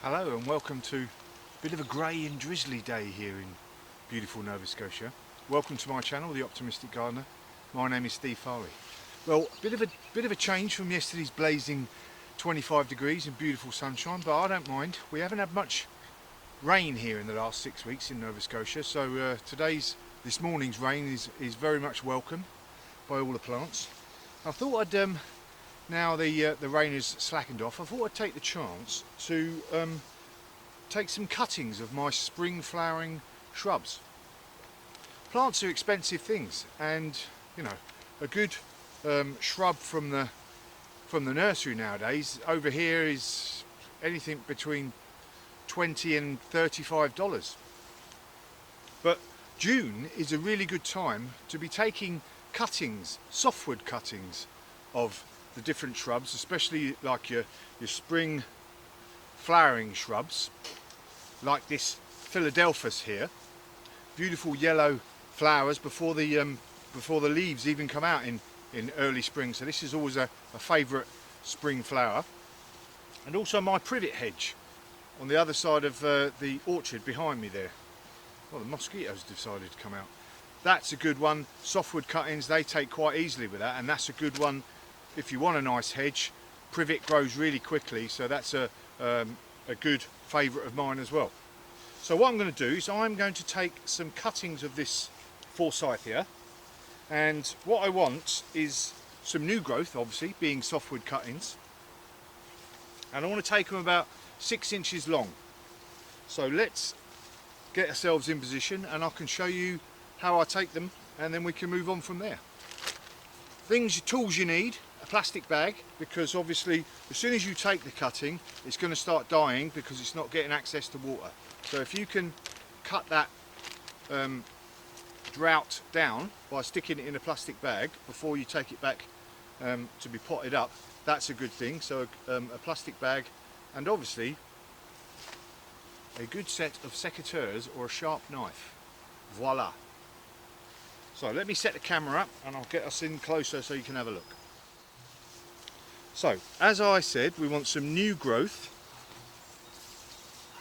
Hello and welcome to a bit of a grey and drizzly day here in beautiful Nova Scotia. Welcome to my channel, The Optimistic Gardener. My name is Steve Farley. Well, a bit of a change from yesterday's blazing 25 degrees and beautiful sunshine, but I don't mind. We haven't had much rain here in the last 6 weeks in Nova Scotia, so this morning's rain is very much welcome by all the plants. I thought I'd now the rain has slackened off, I thought I'd take the chance to take some cuttings of my spring flowering shrubs. Plants are expensive things, and you know, a good shrub from the nursery nowadays over here is anything between $20 and $35. But June is a really good time to be taking cuttings, softwood cuttings of the different shrubs, especially like your spring flowering shrubs, like this Philadelphus here. Beautiful yellow flowers before the leaves even come out in early spring. So this is always a favourite spring flower. And also my privet hedge on the other side of the orchard behind me there. Well, the mosquitoes decided to come out. That's a good one. Softwood cuttings, they take quite easily with that, and that's a good one if you want a nice hedge. Privet grows really quickly, so that's a good favourite of mine as well. So what I'm going to do is I'm going to take some cuttings of this Forsythia, and what I want is some new growth, obviously being softwood cuttings, and I want to take them about 6 inches long. So let's get ourselves in position and I can show you how I take them, and then we can move on from there. Tools you need: a plastic bag, because obviously as soon as you take the cutting it's going to start dying because it's not getting access to water. So if you can cut that drought down by sticking it in a plastic bag before you take it back to be potted up, that's a good thing. So a plastic bag, and obviously a good set of secateurs or a sharp knife. Voila. So let me set the camera up and I'll get us in closer so you can have a look. So as I said, we want some new growth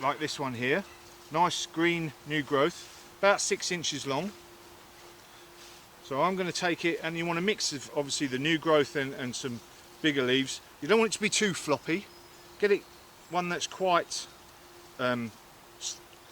like this one here. Nice green new growth, about 6 inches long. So I'm going to take it, and you want a mix of obviously the new growth and some bigger leaves. You don't want it to be too floppy. Get it one that's quite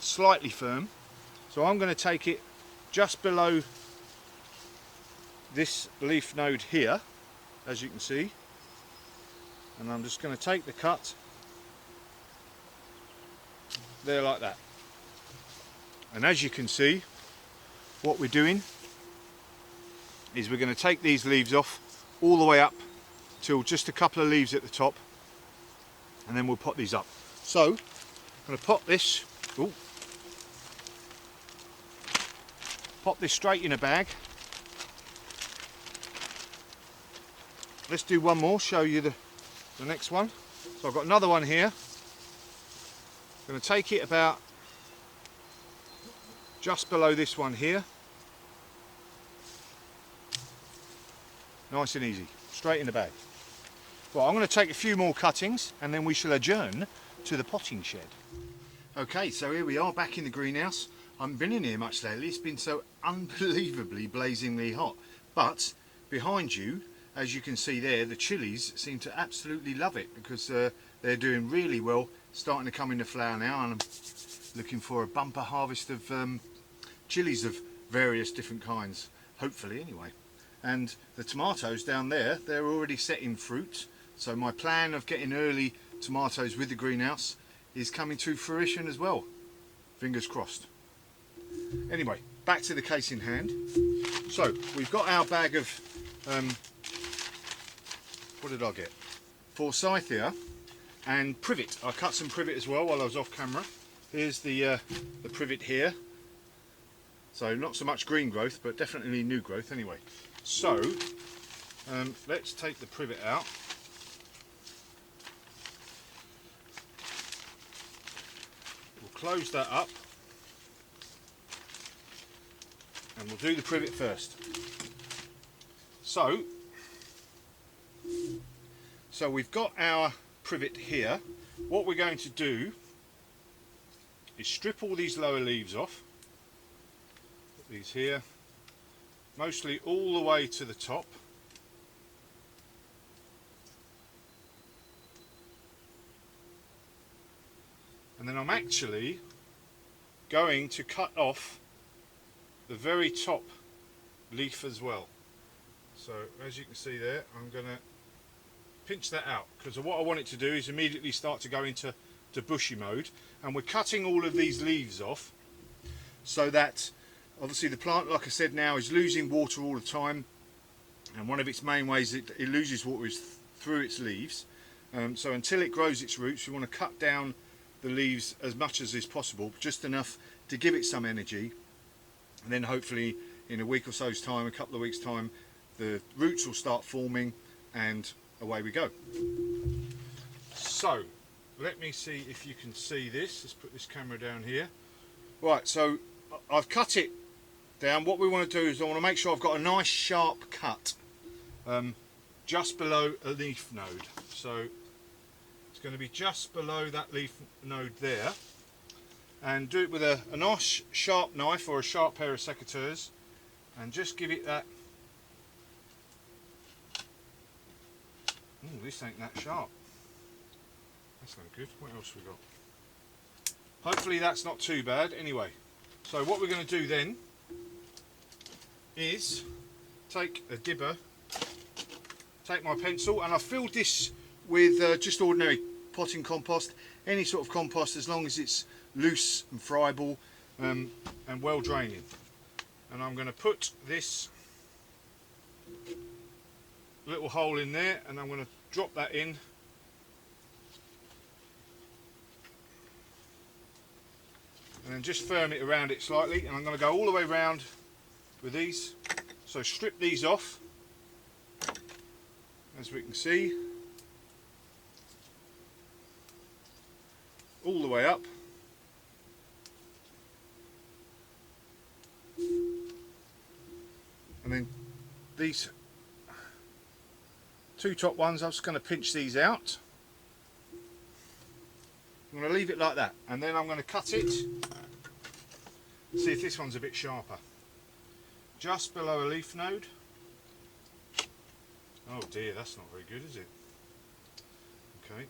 slightly firm. So I'm going to take it just below this leaf node here, as you can see, and I'm just going to take the cut there like that. And as you can see, what we're doing is we're going to take these leaves off all the way up till just a couple of leaves at the top, and then we'll pot these up. So I'm going to pop this straight in a bag. Let's do one more, show you the next one. So I've got another one here. I'm going to take it about just below this one here. Nice and easy, straight in the bag. Well, I'm going to take a few more cuttings and then we shall adjourn to the potting shed. Okay, so here we are back in the greenhouse. I haven't been in here much lately. It's been so unbelievably blazingly hot. But behind you, as you can see there, the chilies seem to absolutely love it, because they're doing really well, starting to come into flower now, and I'm looking for a bumper harvest of chilies of various different kinds, hopefully anyway. And the tomatoes down there, they're already setting fruit, so my plan of getting early tomatoes with the greenhouse is coming to fruition as well. Fingers crossed. Anyway, back to the case in hand. So we've got our bag of what did I get? Forsythia and privet. I cut some privet as well while I was off camera. Here's the privet here. So not so much green growth, but definitely new growth anyway. So let's take the privet out. We'll close that up and we'll do the privet first. So we've got our privet here. What we're going to do is strip all these lower leaves off. Put these here, mostly all the way to the top. And then I'm actually going to cut off the very top leaf as well. So as you can see there, I'm going to pinch that out, because what I want it to do is immediately start to go into bushy mode. And we're cutting all of these leaves off so that obviously the plant, like I said, now is losing water all the time, and one of its main ways it loses water is through its leaves. So until it grows its roots, we want to cut down the leaves as much as is possible, just enough to give it some energy, and then hopefully in a week or so's time, a couple of weeks time, the roots will start forming and away we go. So let me see if you can see this. Let's put this camera down here. Right, so I've cut it down. What we want to do is I want to make sure I've got a nice sharp cut just below a leaf node. So it's going to be just below that leaf node there, and do it with a nice sharp knife or a sharp pair of secateurs, and just give it that. Oh, this ain't that sharp. That's no good. What else we got? Hopefully that's not too bad. Anyway, so what we're going to do then is take a dibber, take my pencil, and I've filled this with just ordinary potting compost, any sort of compost as long as it's loose and friable and well draining. And I'm going to put this little hole in there, and I'm going to drop that in, and then just firm it around it slightly, and I'm going to go all the way around with these. So strip these off, as we can see, all the way up, and then these two top ones, I'm just going to pinch these out. I'm going to leave it like that, and then I'm going to cut it. See if this one's a bit sharper. Just below a leaf node. Oh dear, that's not very good, is it? Okay,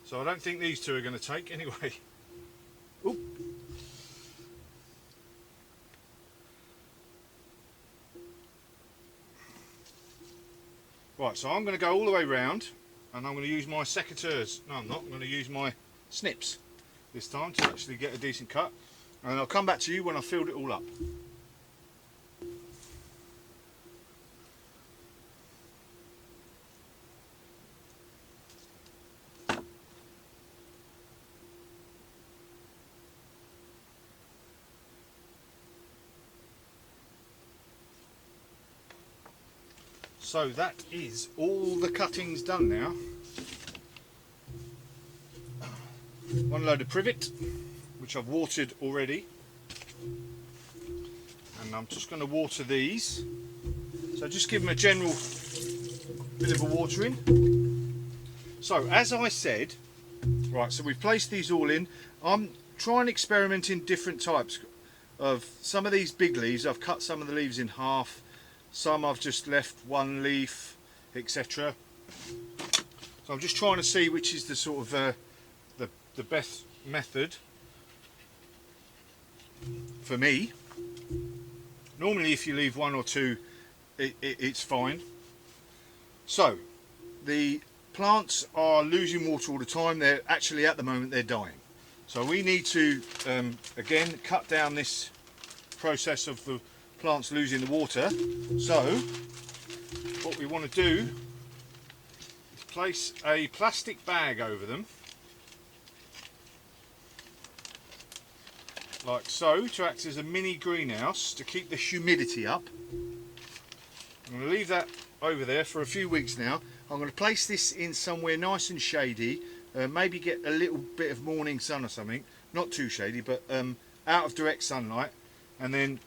so I don't think these two are going to take anyway. Oop. Right, so I'm going to go all the way round, and I'm going to use my secateurs. No, I'm not. I'm going to use my snips this time to actually get a decent cut, and I'll come back to you when I've filled it all up. So that is all the cuttings done now. One load of privet, which I've watered already, and I'm just going to water these. So just give them a general bit of a watering. So as I said, right, so we've placed these all in. I'm trying to experiment in different types of some of these big leaves. I've cut some of the leaves in half. Some I've just left one leaf, etc. So I'm just trying to see which is the sort of the best method for me. Normally if you leave one or two, it's fine. So the plants are losing water all the time. They're actually, at the moment, they're dying. So we need to again cut down this process of the plants losing the water. So what we want to do is place a plastic bag over them, like so, to act as a mini greenhouse to keep the humidity up. I'm going to leave that over there for a few weeks now. I'm going to place this in somewhere nice and shady, maybe get a little bit of morning sun or something, not too shady, but out of direct sunlight, and then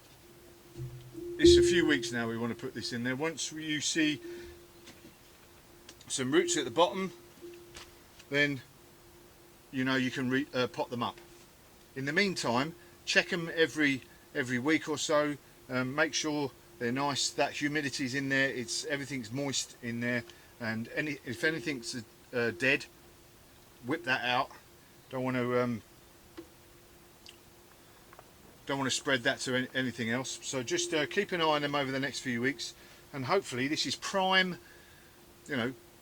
it's a few weeks now we want to put this in there. Once you see some roots at the bottom, then you know you can pot them up. In the meantime, check them every week or so. Make sure they're nice, that humidity's in there, everything's moist in there, and if anything's dead, whip that out. Don't want to spread that to anything else. So just keep an eye on them over the next few weeks, and hopefully this is prime,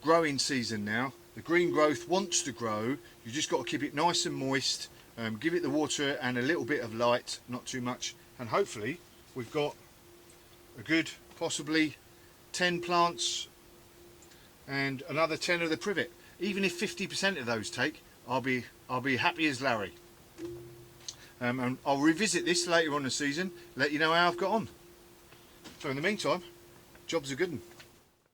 growing season now. The green growth wants to grow. You just got to keep it nice and moist. Give it the water and a little bit of light, not too much, and hopefully we've got a good, possibly 10 plants and another 10 of the privet. Even if 50% of those take, I'll be happy as Larry. And I'll revisit this later on in the season, let you know how I've got on. So in the meantime, job's a good one.